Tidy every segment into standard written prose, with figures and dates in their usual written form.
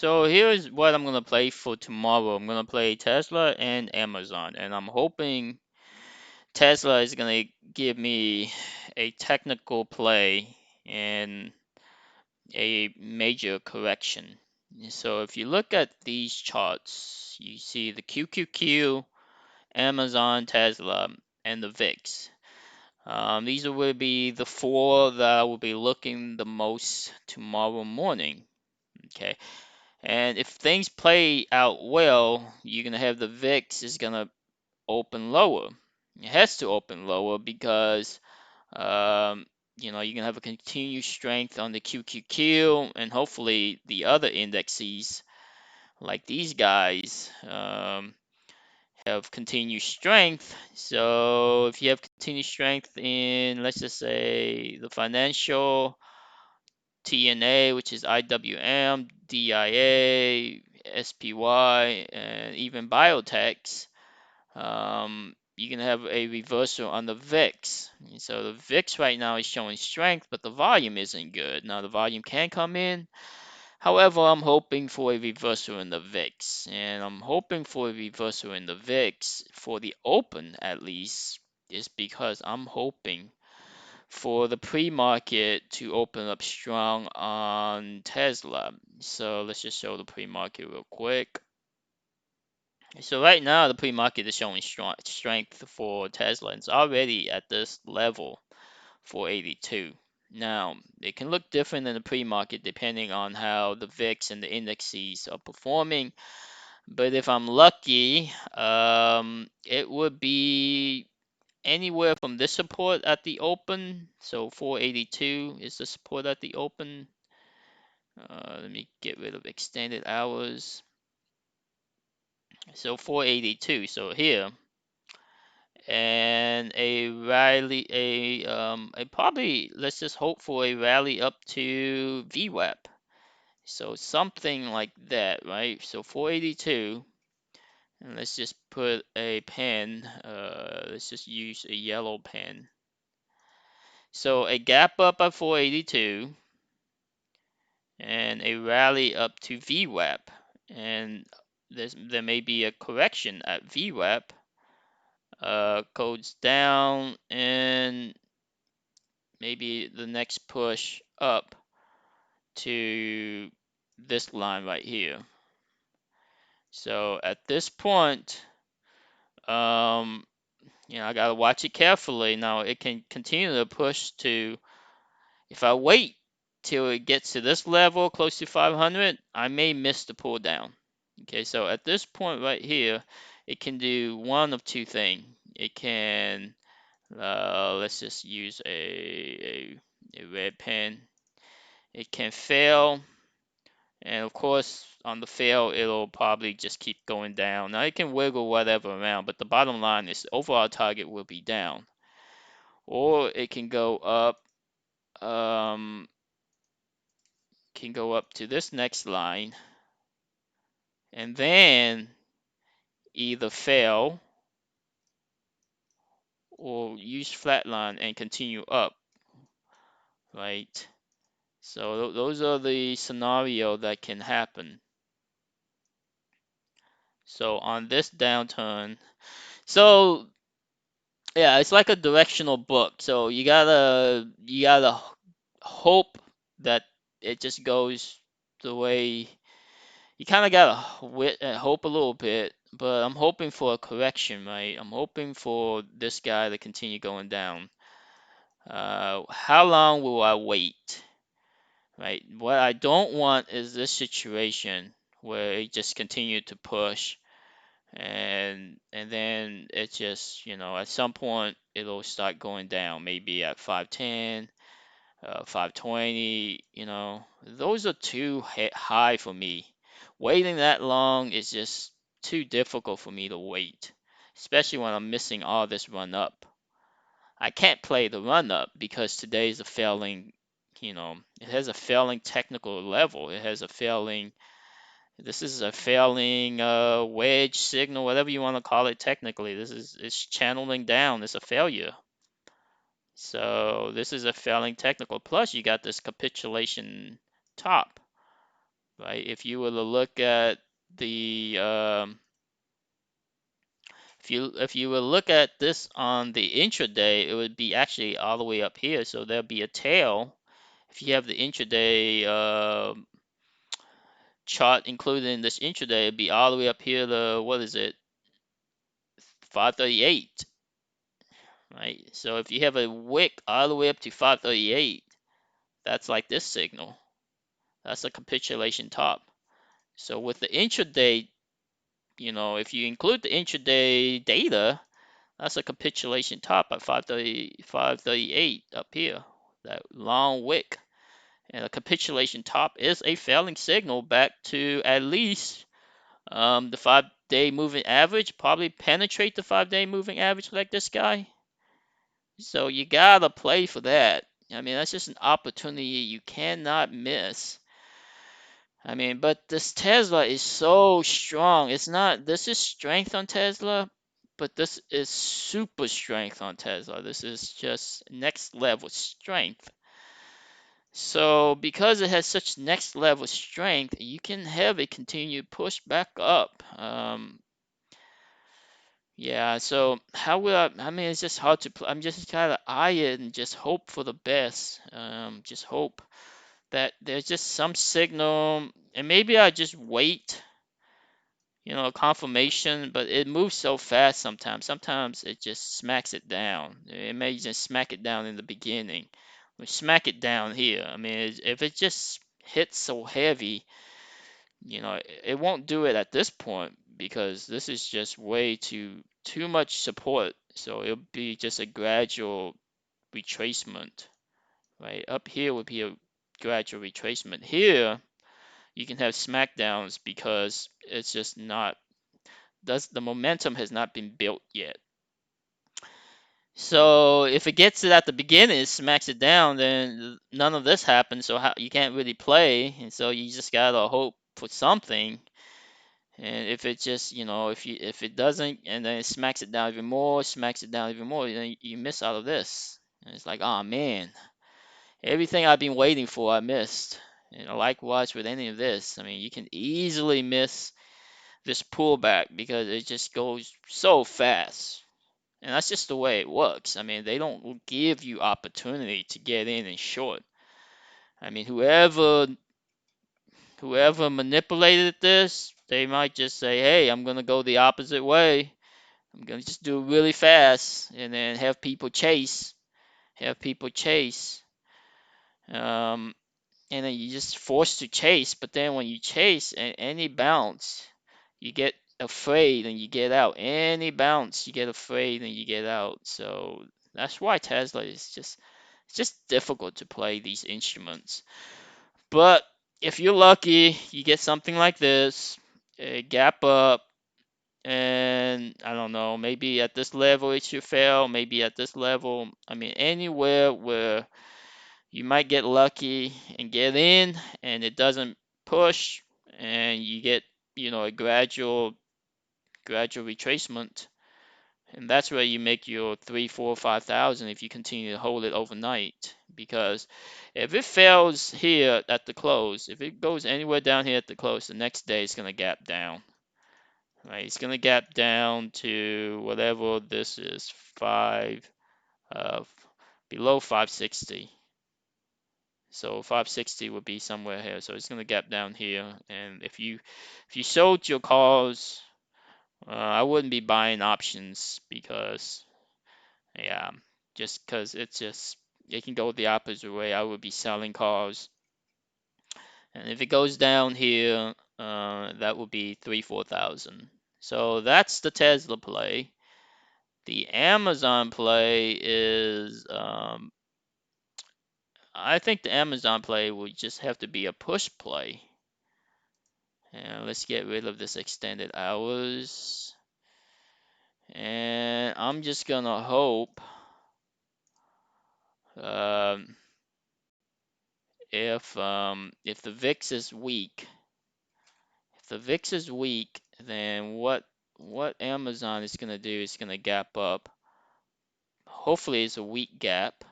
So here's what I'm gonna play for tomorrow. I'm gonna play Tesla and Amazon, and I'm hoping Tesla is gonna give me a technical play and a major correction. So if you look at these charts, you see the QQQ, Amazon, Tesla, and the VIX. These will be the four that I will be looking the most tomorrow morning. Okay. And if things play out well, you're gonna have the VIX is gonna open lower. It has to open lower because um, you're gonna have a continued strength on the QQQ, and hopefully the other indexes like these guys have continued strength. So if you have continued strength in, let's just say, the financial, TNA, which is IWM, DIA, SPY, and even biotechs, you can have a reversal on the VIX. So the VIX right now is showing strength, but the volume isn't good. Now the volume can come in. However, I'm hoping for a reversal in the VIX, and I'm hoping for a reversal in the VIX for the open at least, is because I'm hoping for the pre-market to open up strong on Tesla. So let's just show the pre-market real quick. So right now the pre-market is showing strong strength for Tesla. It's already at this level for 82. Now it can look different in the pre-market depending on how the VIX and the indexes are performing. But if I'm lucky, it would be anywhere from this support at the open. So 482 is the support at the open. Let me get rid of extended hours. So 482. So here, and a rally, a probably, let's just hope for a rally up to VWAP. So something like that, right? So 482. And let's just put a pen. Let's just use a yellow pen. So a gap up at 482 and a rally up to VWAP. And there may be a correction at VWAP. Goes down and maybe the next push up to this line right here. So at this point, um, I gotta watch it carefully. Now it can continue to push to, if I wait till it gets to this level close to 500, I may miss the pull down. Okay, so at this point right here, it can do one of two things. It can, let's just use a red pen. It can fail, and of course, on the fail, it'll probably just keep going down. Now it can wiggle whatever around, but the bottom line is the overall target will be down. Or it um, can go up to this next line, and then either fail or use flatline and continue up, right? So those are the scenario that can happen. So on this downturn, so yeah, it's like a directional book. So you gotta hope that it just goes the way you kind of gotta hope a little bit. But I'm hoping for a correction, right? I'm hoping for this guy to continue going down. How long will I wait? Right? What I don't want is this situation where it just continued to push and then it just, at some point it'll start going down, maybe at 510, 520, those are too high for me. Waiting that long is just too difficult for me to wait, especially when I'm missing all this run up. I can't play the run up because today is a failing, it has a failing technical level. It has a failing, this is a failing wedge signal, whatever you want to call it technically. It's channeling down. It's a failure. So this is a failing technical. Plus you got this capitulation top. right? If you will look at this on the intraday, it would be actually all the way up here. So there'll be a tail. If you have the intraday chart included in this intraday, it'd be all the way up here to what is it, 538, right? So if you have a wick all the way up to 538, that's like this signal. That's a capitulation top. So with the intraday, if you include the intraday data, that's a capitulation top at 538 up here, that long wick. And a capitulation top is a failing signal back to at least the 5-day moving average, probably penetrate the 5-day moving average like this guy. So you gotta play for that. I mean, that's just an opportunity you cannot miss. I mean, but this Tesla is so strong. This is strength on Tesla, but this is super strength on Tesla. This is just next level strength. So because it has such next level strength, you can have a continued push back up. Yeah, so how will I mean, it's just hard to, I'm just trying to eye it and just hope for the best. Just hope that there's just some signal, and maybe I just wait, a confirmation, but it moves so fast sometimes. Sometimes it just smacks it down. It may just smack it down in the beginning. We smack it down here. I mean, if it just hits so heavy, it won't do it at this point because this is just way too much support. So it'll be just a gradual retracement, right? Up here would be a gradual retracement. Here, you can have smackdowns because it's just not, the momentum has not been built yet. So if it gets it at the beginning, it smacks it down, then none of this happens. So you can't really play, and so you just gotta hope for something. And if it just, if it doesn't, and then it smacks it down even more, smacks it down even more, then you miss out of this. And it's like, oh man, everything I've been waiting for, I missed. Likewise with any of this. I mean, you can easily miss this pullback because it just goes so fast. And that's just the way it works. I mean, they don't give you opportunity to get in and short. I mean, whoever manipulated this, they might just say, "Hey, I'm gonna go the opposite way. I'm gonna just do it really fast, and then have people chase, um, and then you just forced to chase. But then when you chase and any bounce, you get afraid and you get out. Any bounce, you get afraid and you get out. So that's why Tesla is just it's just difficult to play these instruments. But if you're lucky, you get something like this, a gap up, and I don't know, maybe at this level it should fail, maybe at this level. I mean, anywhere where you might get lucky and get in and it doesn't push and you get, a gradual retracement. And that's where you make your 3, 4, 5,000 if you continue to hold it overnight. Because if it fails here at the close, if it goes anywhere down here at the close, the next day it's gonna gap down. Right? It's gonna gap down to whatever this is, uh, below 560. So 560 would be somewhere here. So it's gonna gap down here. And if you sold your calls, I wouldn't be buying options because yeah, just because it can go the opposite way. I would be selling calls, and if it goes down here, that would be 3, 4,000. So that's the Tesla play. The Amazon play is, I think the Amazon play would just have to be a push play. And let's get rid of this extended hours. And I'm just gonna hope um, if the VIX is weak, then what Amazon is gonna do is gonna gap up. Hopefully, it's a weak gap,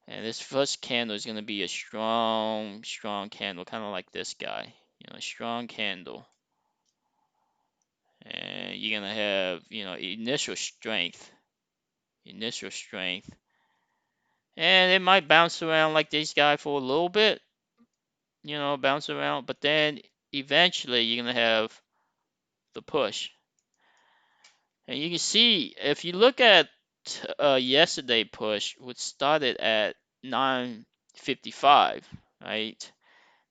and this first candle is gonna be a strong, strong candle, kind of like this guy. strong candle. And you're gonna have, initial strength. Initial strength. And it might bounce around like this guy for a little bit, bounce around, but then eventually you're gonna have the push. And you can see if you look at yesterday push, which started at 9:55, right?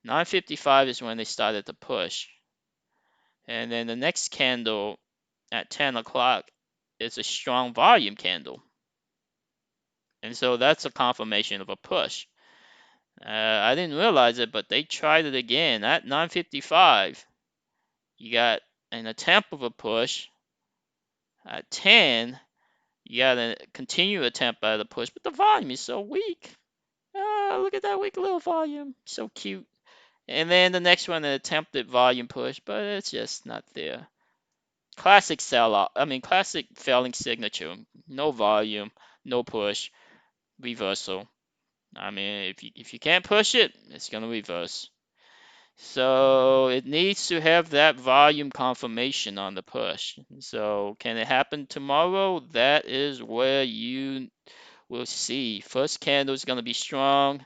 9:55 is when they started the push, and then the next candle at 10 o'clock is a strong volume candle, and so that's a confirmation of a push. I didn't realize it, but they tried it again at 9:55. You got an attempt of a push at 10. You got a continued attempt at a push, but the volume is so weak. Oh, look at that weak little volume. So cute. And then the next one, an attempted volume push, but it's just not there. Classic sell-off. I mean, classic failing signature. No volume, no push, reversal. I mean, if you can't push it, it's gonna reverse. So it needs to have that volume confirmation on the push. So can it happen tomorrow? That is where you will see. First candle is gonna be strong.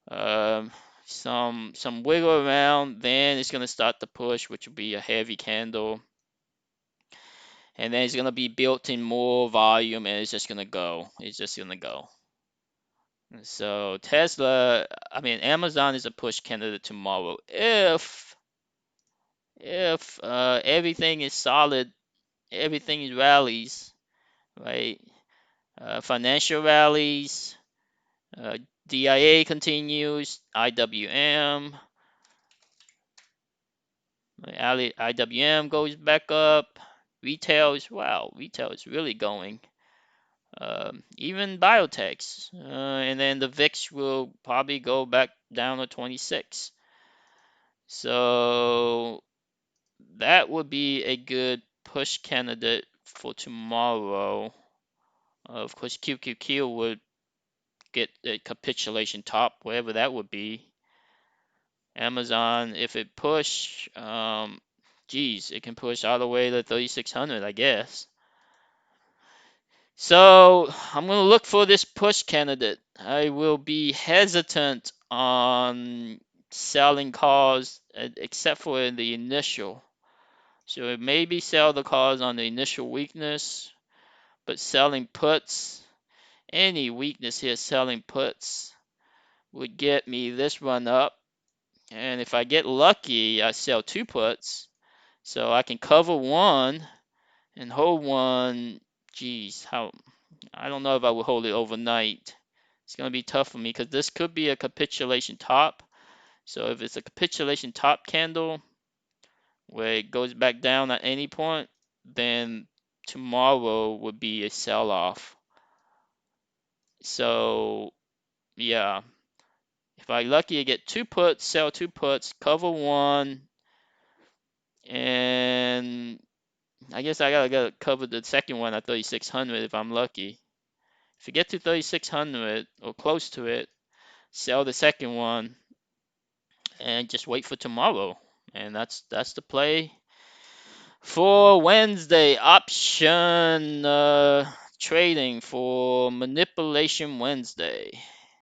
Um, some wiggle around, then it's gonna start the push, which will be a heavy candle, and then it's gonna be built in more volume, and it's just gonna go. It's just gonna go. So Tesla, I mean Amazon is a push candidate tomorrow if everything is solid, everything rallies, right? Financial rallies, uh, DIA continues, IWM. IWM goes back up. Retail is really going. Even biotechs. And then the VIX will probably go back down to 26. So that would be a good push candidate for tomorrow. Of course, QQQ would get a capitulation top, wherever that would be. Amazon, if it push, geez, it can push all the way to 3,600, I guess. So I'm gonna look for this push candidate. I will be hesitant on selling calls, except for in the initial. So maybe sell the calls on the initial weakness, but selling puts, any weakness here, selling puts would get me this run up. And if I get lucky, I sell two puts. So I can cover one and hold one. Geez, I don't know if I will hold it overnight. It's going to be tough for me because this could be a capitulation top. So if it's a capitulation top candle where it goes back down at any point, then tomorrow would be a sell-off. So yeah, if I lucky to get two puts, sell two puts, cover one, and I guess I gotta cover the second one at 3,600 if I'm lucky. If you get to 3,600 or close to it, sell the second one and just wait for tomorrow. And that's the play for Wednesday. Option trading for Manipulation Wednesday.